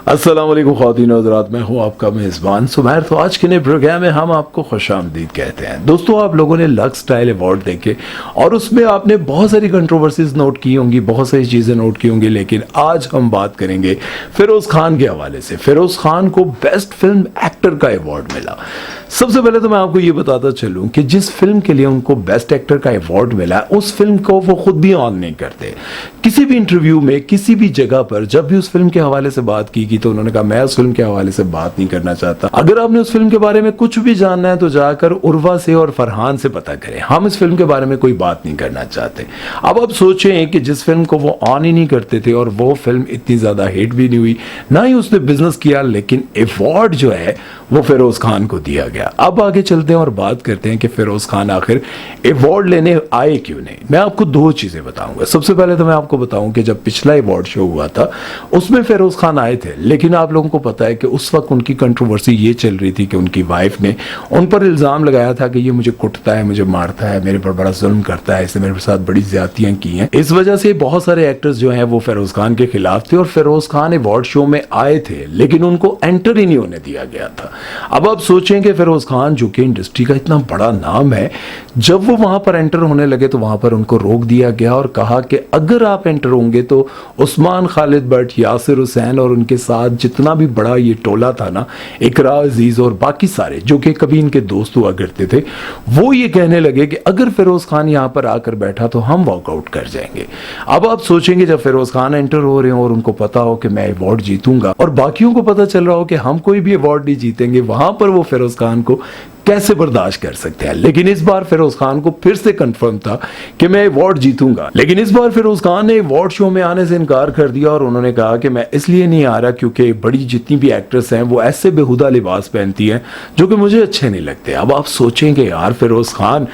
अस्सलाम वालेकुम ख़वातीन और हज़रात, मैं हूं आपका मेज़बान सुमैर। तो आज के नए प्रोग्राम में हम आपको खुशामदीद कहते हैं। दोस्तों, आप लोगों ने लक्स स्टाइल अवार्ड देखे और उसमें आपने बहुत सारी कंट्रोवर्सीज नोट की होंगी, बहुत सारी चीज़ें नोट की होंगी, लेकिन आज हम बात करेंगे फिरोज़ खान के हवाले से। फिरोज़ खान को बेस्ट फिल्म एक्टर का अवार्ड मिला। सबसे पहले तो मैं आपको ये बताता चलूं कि जिस फिल्म के लिए उनको बेस्ट एक्टर का अवार्ड मिला उस फिल्म को वो खुद भी ऑन नहीं करते। किसी भी इंटरव्यू में, किसी भी जगह पर जब भी उस फिल्म के हवाले से बात की तो उन्होंने कहा मैं उस फिल्म के हवाले से बात नहीं करना चाहता। अगर आपने उस फिल्म के बारे में कुछ भी जानना है तो जाकर उर्वा से और फरहान से पता करें, हम इस फिल्म के बारे में कोई बात नहीं करना चाहते। अब आप सोचें कि जिस फिल्म को वो ऑन ही नहीं करते थे और वो फिल्म इतनी ज्यादा हिट भी नहीं हुई, ना ही उसने बिजनेस किया, लेकिन अवार्ड जो है वो फिरोज खान को दिया गया। अब आगे चलते हैं और बात करते हैं कि फिरोज खान आखिर अवार्ड लेने आए क्यों नहीं। मैं आपको दो चीजें बताऊंगा। सबसे पहले तो मैं आपको बताऊं कि जब पिछला अवार्ड शो हुआ था उसमें फिरोज खान आए थे, लेकिन आप लोगों को पता है कि उस वक्त उनकी कंट्रोवर्सी ये चल रही थी कि उनकी वाइफ ने उन पर इल्जाम लगाया था कि ये मुझे कुटता है, मुझे मारता है, मेरे पर बड़ा जुल्म करता है, इसने मेरे साथ बड़ी ज्यादतियां की हैं। इस वजह से बहुत सारे एक्टर्स जो हैं वो फिरोज खान के खिलाफ थे और फिरोज खान अवार्ड शो में आए थे, लेकिन उनको एंटर ही नहीं होने दिया गया था। अब आप सोचें कि फिरोज खान जो कि इंडस्ट्री का इतना बड़ा नाम है, जब वो वहां पर एंटर होने लगे तो वहां पर उनको रोक दिया गया और कहा कि अगर आप एंटर होंगे तो उस्मान खालिद भट्ट, यासिर हुसैन और उनके साथ जितना भी बड़ा ये टोला था ना, इकरा अजीज और बाकी सारे जो कि कभी इनके दोस्त हुआ करते थे, वो ये कहने लगे कि अगर फिरोज खान यहां पर आकर बैठा तो हम वॉकआउट कर जाएंगे। अब आप सोचेंगे जब फिरोज खान एंटर हो रहे हो और उनको पता हो कि मैं अवार्ड जीतूंगा और बाकियों को पता चल रहा हो कि हम कोई भी अवार्ड नहीं जीतेंगे, वहां पर वो फिरोज खान को कैसे बर्दाश्त कर सकते हैं। लेकिन इस बार फिरोज खान को फिर से कंफर्म था कि मैं अवार्ड जीतूंगा, लेकिन इस बार फिरोज खान ने अवार्ड शो में आने से इनकार कर दिया और उन्होंने कहा कि मैं इसलिए नहीं आ रहा क्योंकि बड़ी जितनी भी एक्ट्रेस हैं वो ऐसे बेहुदा लिबास पहनती हैं जो कि मुझे अच्छे नहीं लगते। अब आप सोचेंगे यार फिरोज खान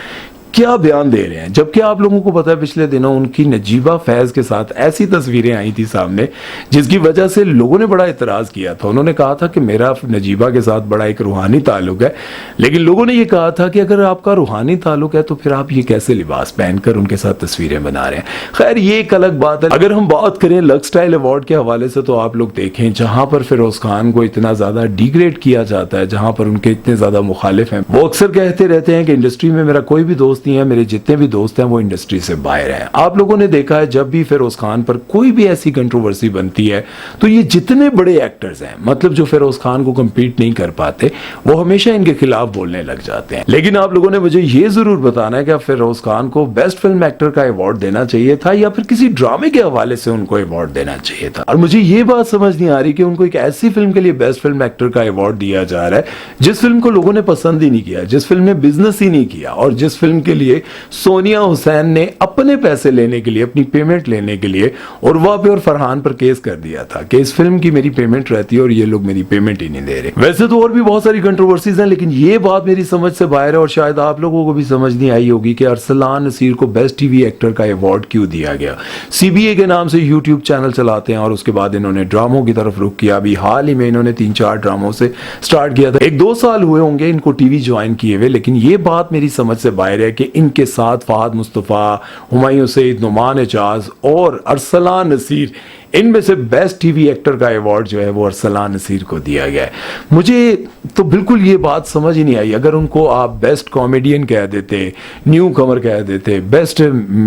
क्या बयान दे रहे हैं, जबकि आप लोगों को पता है पिछले दिनों उनकी नजीबा फैज के साथ ऐसी तस्वीरें आई थी सामने जिसकी वजह से लोगों ने बड़ा इतराज किया था। उन्होंने कहा था कि मेरा नजीबा के साथ बड़ा एक रूहानी ताल्लुक है, लेकिन लोगों ने यह कहा था कि अगर आपका रूहानी ताल्लुक है तो फिर आप ये कैसे लिबास पहनकर उनके साथ तस्वीरें बना रहे हैं। खैर ये एक अलग बात है। अगर हम बात करें लक्स स्टाइल अवार्ड के हवाले से तो आप लोग देखें जहां पर फिरोज खान को इतना ज्यादा डिग्रेड किया जाता है, जहां पर उनके इतने ज्यादा मुखालिफ हैं, वो अक्सर कहते रहते हैं कि इंडस्ट्री में मेरा कोई भी दोस्त नहीं है, मेरे जितने भी दोस्त हैं वो इंडस्ट्री से बाहर हैं। आप लोगों ने देखा है जब भी फिरोज खान पर कोई भी ऐसी कंट्रोवर्सी बनती है तो ये जितने बड़े एक्टर्स हैं, मतलब जो फिरोज खान को कंपीट नहीं कर पाते, वो हमेशा इनके खिलाफ बोलने लग जाते हैं। लेकिन आप लोगों ने मुझे ये जरूर बताना है कि फिरोज खान को बेस्ट फिल्म एक्टर का अवार्ड देना चाहिए था या फिर किसी ड्रामे के हवाले से उनको अवार्ड देना चाहिए था। और मुझे ये बात समझ नहीं आ रही कि उनको एक ऐसी फिल्म के लिए बेस्ट फिल्म एक्टर का अवार्ड दिया जा रहा है जिस फिल्म को लोगों ने पसंद ही नहीं किया, जिस फिल्म ने बिजनेस ही नहीं किया और जिस फिल्म के लिए सोनिया हुसैन ने अपने पैसे लेने के लिए, अपनी पेमेंट लेने के लिए उर्वा पे और फरहान पर केस कर दिया था कि इस फिल्म की मेरी पेमेंट रहती है और ये लोग मेरी पेमेंट ही नहीं दे रहे। वैसे तो और भी बहुत सारी कंट्रोवर्सीज हैं, लेकिन ये बात मेरी समझ से बाहर है और शायद आप लोगों को भी समझ नहीं आई होगी कि अरसलान नसीर को बेस्ट टीवी एक्टर का अवार्ड क्यों दिया गया। सीबीए के नाम से यूट्यूब चैनल चलाते हैं और उसके बाद इन्होंने ड्रामों की तरफ रुख किया। अभी हाल ही में इन्होंने 3-4 ड्रामों से स्टार्ट किया था। 1-2 साल हुए होंगे इनको टीवी ज्वाइन किए हुए, लेकिन ये बात मेरी समझ से बाहर है कि इनके साथ फहद मुस्तफ़ा, हुमायूं सईद, नुमान एजाज और अरसलान नसीर, इनमें से बेस्ट टीवी एक्टर का अवार्ड जो है वो अरसलान नसीर को दिया गया है। मुझे तो बिल्कुल ये बात समझ ही नहीं आई। अगर उनको आप बेस्ट कॉमेडियन कह देते, न्यू कमर कह देते, बेस्ट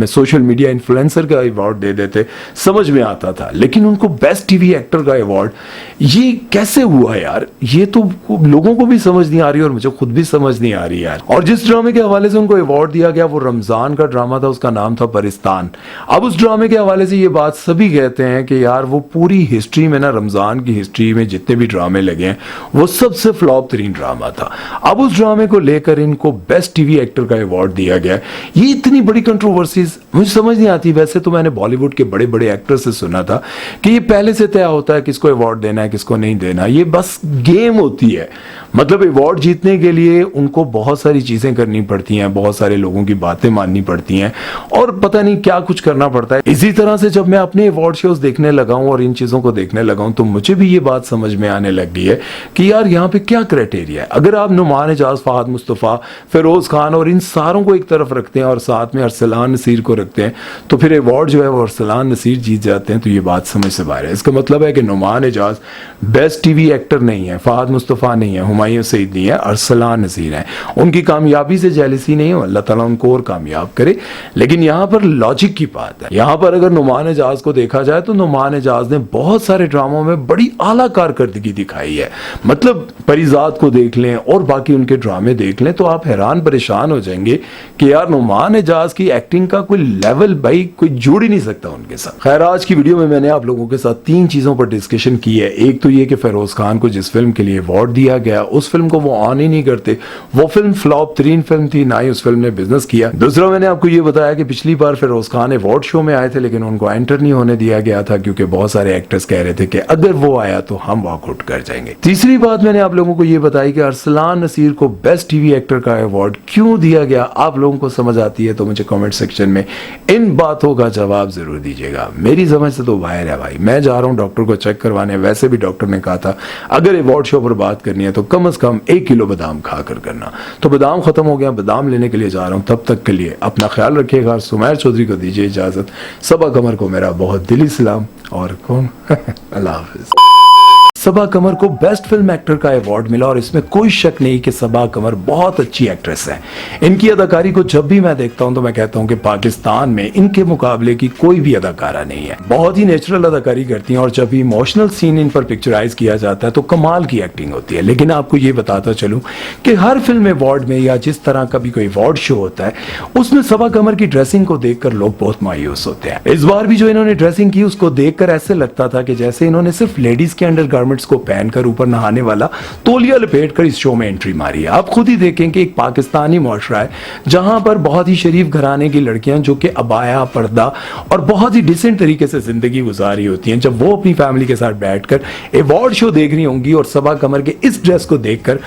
सोशल मीडिया इन्फ्लुएंसर का अवार्ड दे देते, समझ में आता था, लेकिन उनको बेस्ट टीवी एक्टर का अवार्ड ये कैसे हुआ यार? ये तो लोगों को भी समझ नहीं आ रही और मुझे खुद भी समझ नहीं आ रही यार। और जिस ड्रामे के हवाले से उनको अवार्ड दिया गया वो रमजान का ड्रामा था, उसका नाम था परिस्तान। अब उस ड्रामे के हवाले से ये बात सभी कहते हैं कि यार वो पूरी हिस्ट्री में ना, रमजान की हिस्ट्री में जितने भी ड्रामे लगे हैं वो सबसे फ्लॉप तरीन ड्रामा था। अब उस ड्रामे को लेकर इनको बेस्ट टीवी एक्टर का अवार्ड दिया गया। ये इतनी बड़ी कंट्रोवर्सीज मुझे समझ नहीं आती। वैसे तो मैंने बॉलीवुड के बड़े बड़े एक्टर से सुना था कि ये पहले से तय होता है किसको अवार्ड देना है, किसको नहीं देना, ये बस गेम होती है। मतलब अवार्ड जीतने के लिए उनको बहुत सारी चीजें करनी पड़ती हैं, बहुत सारे लोगों की बातें माननी पड़ती हैं और पता नहीं क्या कुछ करना पड़ता है। इसी तरह से जब मैं अपने अवार्ड शोज देखने लिखने लगा हूं और इन चीज़ों को देखने लगा हूं तो मुझे भी ये बात समझ में आने लग गई है कि यार यहाँ पे क्या क्राइटेरिया है। अगर आप नुमान एजाज, फहद मुस्तफ़ा, फिरोज़ खान और इन सारों को एक तरफ रखते हैं और साथ में अरसलान नसीर को रखते हैं तो फिर अवार्ड जो है वो अरसलान नसीर जीत जाते हैं, तो ये बात समझ से बाहर है। इसका मतलब है कि Noman Ejaz best TV actor नहीं है, फहद मुस्तफ़ा नहीं है, हुमायूं सईद नहीं है, अरसलान नसीर है। उनकी कामयाबी से जेलसी नहीं हो, अल्लाह ताला उनको और कामयाब करे। लेकिन यहाँ पर लॉजिक की बात है। यहाँ पर अगर नुमान एजाज को देखा जाए तो नुमान एजाज ने बहुत सारे ड्रामों में बड़ी आला कारकर्दगी दिखाई है। मतलब परिजात को देख लें और बाकी उनके ड्रामे देख लें तो आप हैरान परेशान हो जाएंगे कि यार नुमान एजाज की एक्टिंग का कोई लेवल भाई कोई जोड़ ही नहीं सकता उनके साथ। खैर, आज की वीडियो में मैंने आप लोगों के साथ 3 चीजों पर डिस्कशन की है। एक तो ये कि फिरोज खान को जिस फिल्म के लिए अवार्ड दिया गया उस फिल्म को वो ऑन ही नहीं करते, वो फिल्म फ्लॉप 3 फिल्म थी, ना ही उस फिल्म ने बिजनेस किया। दूसरा, मैंने आपको ये बताया कि पिछली बार फिरोज खान अवार्ड शो में आए थे लेकिन उनको एंटर नहीं होने दिया गया था क्योंकि बहुत सारे एक्टर्स कह रहे थे कि अगर वो आया तो हम वॉकआउट कर जाएंगे। तीसरी बात मैंने आप लोगों को ये बताई कि अरसलान नसीर को बेस्ट टीवी एक्टर का अवार्ड क्यों दिया गया। आप लोगों को समझ आती है तो मुझे कमेंट सेक्शन में इन बातों का जवाब जरूर दीजिएगा। मेरी समझ से तो बाहर है भाई। मैं जा रहा हूं डॉक्टर को चेक करवाने। वैसे भी डॉक्टर ने कहा था अगर अवार्ड शो पर बात करनी है तो कम से कम 1 किलो बादाम खाकर करना। तो बादाम खत्म हो गया, बादाम लेने के लिए जा रहा हूं। तब तक के लिए अपना ख्याल रखिएगा। सुमैर चौधरी को दीजिए इजाजत। सबा कमर को मेरा बहुत दिली सलाम। और कौन अल्लाह हाफिज। सबा कमर को बेस्ट फिल्म एक्टर का अवार्ड मिला और इसमें कोई शक नहीं कि सबा कमर बहुत अच्छी एक्ट्रेस है। इनकी अदाकारी को जब भी मैं देखता हूं तो मैं कहता हूं कि पाकिस्तान में इनके मुकाबले की कोई भी अदाकारा नहीं है। बहुत ही नेचुरल अदाकारी करती हैं और जब भी इमोशनल सीन इन पर पिक्चराइज किया जाता है तो कमाल की एक्टिंग होती है। लेकिन आपको ये बताता चलूं कि हर फिल्म अवार्ड में या जिस तरह का भी कोई अवार्ड शो होता है उसमें सबा कमर की ड्रेसिंग को देखकर लोग बहुत मायूस होते हैं। इस बार भी जो इन्होंने ड्रेसिंग की उसको देखकर ऐसे लगता था कि जैसे इन्होंने सिर्फ लेडीज के अंडर को पहनकर ऊपर नहाने वाला तौलिया लपेटकर इस शो में एंट्री मारी है। आप खुद ही देखें कि एक पाकिस्तानी मुआशरा है जहां पर बहुत ही शरीफ घराने की लड़कियां जो कि अबाया, पर्दा और बहुत ही डिसेंट तरीके से जिंदगी गुजार रही होती हैं, जब वो अपनी फैमिली के साथ बैठकर अवार्ड शो देख रही होंगी और सबा कमर के इस ड्रेस को देखकर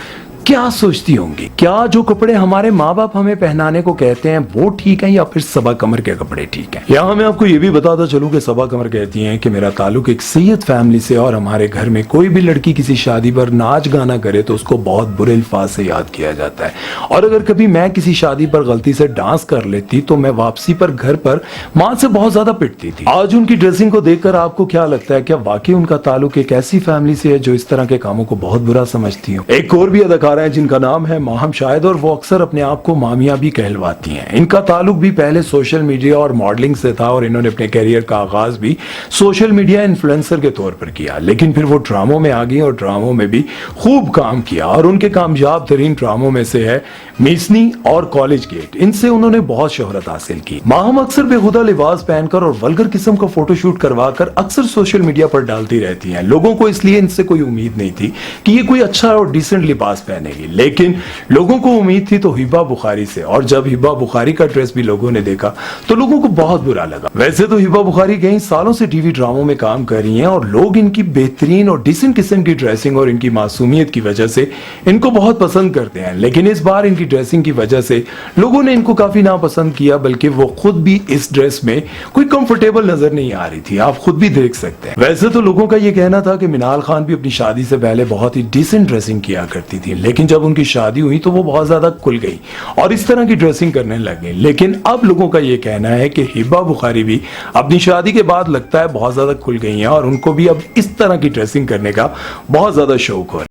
क्या सोचती होंगी? क्या जो कपड़े हमारे माँ बाप हमें पहनाने को कहते हैं वो ठीक है या फिर सबा कमर के कपड़े ठीक है? यहाँ मैं आपको ये भी बताता चलूं कि सबा कमर कहती हैं कि मेरा ताल्लुक एक सैयद फैमिली से और हमारे घर में कोई भी लड़की किसी शादी पर नाच गाना करे तो उसको बहुत बुरे अल्फाज से याद किया जाता है और अगर कभी मैं किसी शादी पर गलती से डांस कर लेती तो मैं वापसी पर घर पर माँ से बहुत ज्यादा पिटती थी। आज उनकी ड्रेसिंग को देखकर आपको क्या लगता है? क्या वाकई उनका ताल्लुक एक ऐसी फैमिली से है जो इस तरह के कामों को बहुत बुरा समझती हो? एक और भी अदाकार हैं जिनका नाम है माहम शाहिद और वो अक्सर अपने आप को मामिया भी कहलवाती हैं। इनका ताल्लुक भी पहले सोशल मीडिया और मॉडलिंग से था और इन्होंने अपने करियर का आगाज भी सोशल मीडिया इन्फ्लुएंसर के तौर पर किया, लेकिन फिर वो ड्रामों में आ गई और ड्रामों में भी खूब काम किया और उनके कामयाब तरीन ड्रामों में से है मिसनी और कॉलेज गेट। इनसे उन्होंने बहुत शोहरत हासिल की। माहम अक्सर बेहुदा लिबास पहनकर और वल्गर किस्म का फोटोशूट करवाकर अक्सर सोशल मीडिया पर डालती रहती हैं। लोगों को इसलिए इनसे कोई उम्मीद नहीं थी कि ये कोई अच्छा और डिसेंट लिबास पहनेगी, लेकिन लोगों को उम्मीद थी तो हिबा बुखारी से। और जब हिबा बुखारी का ड्रेस भी लोगों ने देखा तो लोगों को बहुत बुरा लगा। वैसे तो हिबा बुखारी कई सालों से टीवी ड्रामों में काम कर रही हैं और लोग इनकी बेहतरीन और डिसेंट किस्म की ड्रेसिंग और इनकी मासूमियत की वजह से इनको बहुत पसंद करते हैं, लेकिन इस बार इनकी ड्रेसिंग की वजह से लोगों ने इनको काफी नापसंद किया, बल्कि वो खुद भी इस ड्रेस में कोई कंफर्टेबल नजर नहीं आ रही थी। आप खुद भी देख सकते हैं। वैसे तो लोगों का ये कहना था कि मिनाल खान भी अपनी शादी से पहले बहुत ही डिसेंट ड्रेसिंग किया करती थी, लेकिन जब उनकी शादी हुई तो वो बहुत ज्यादा खुल गई और इस तरह की ड्रेसिंग करने लग गई। लेकिन अब लोगों का ये कहना है कि हिबा बुखारी भी अपनी शादी के बाद लगता है बहुत ज्यादा खुल गई हैं और उनको भी अब इस तरह की ड्रेसिंग करने का बहुत ज्यादा शौक हो रहा है।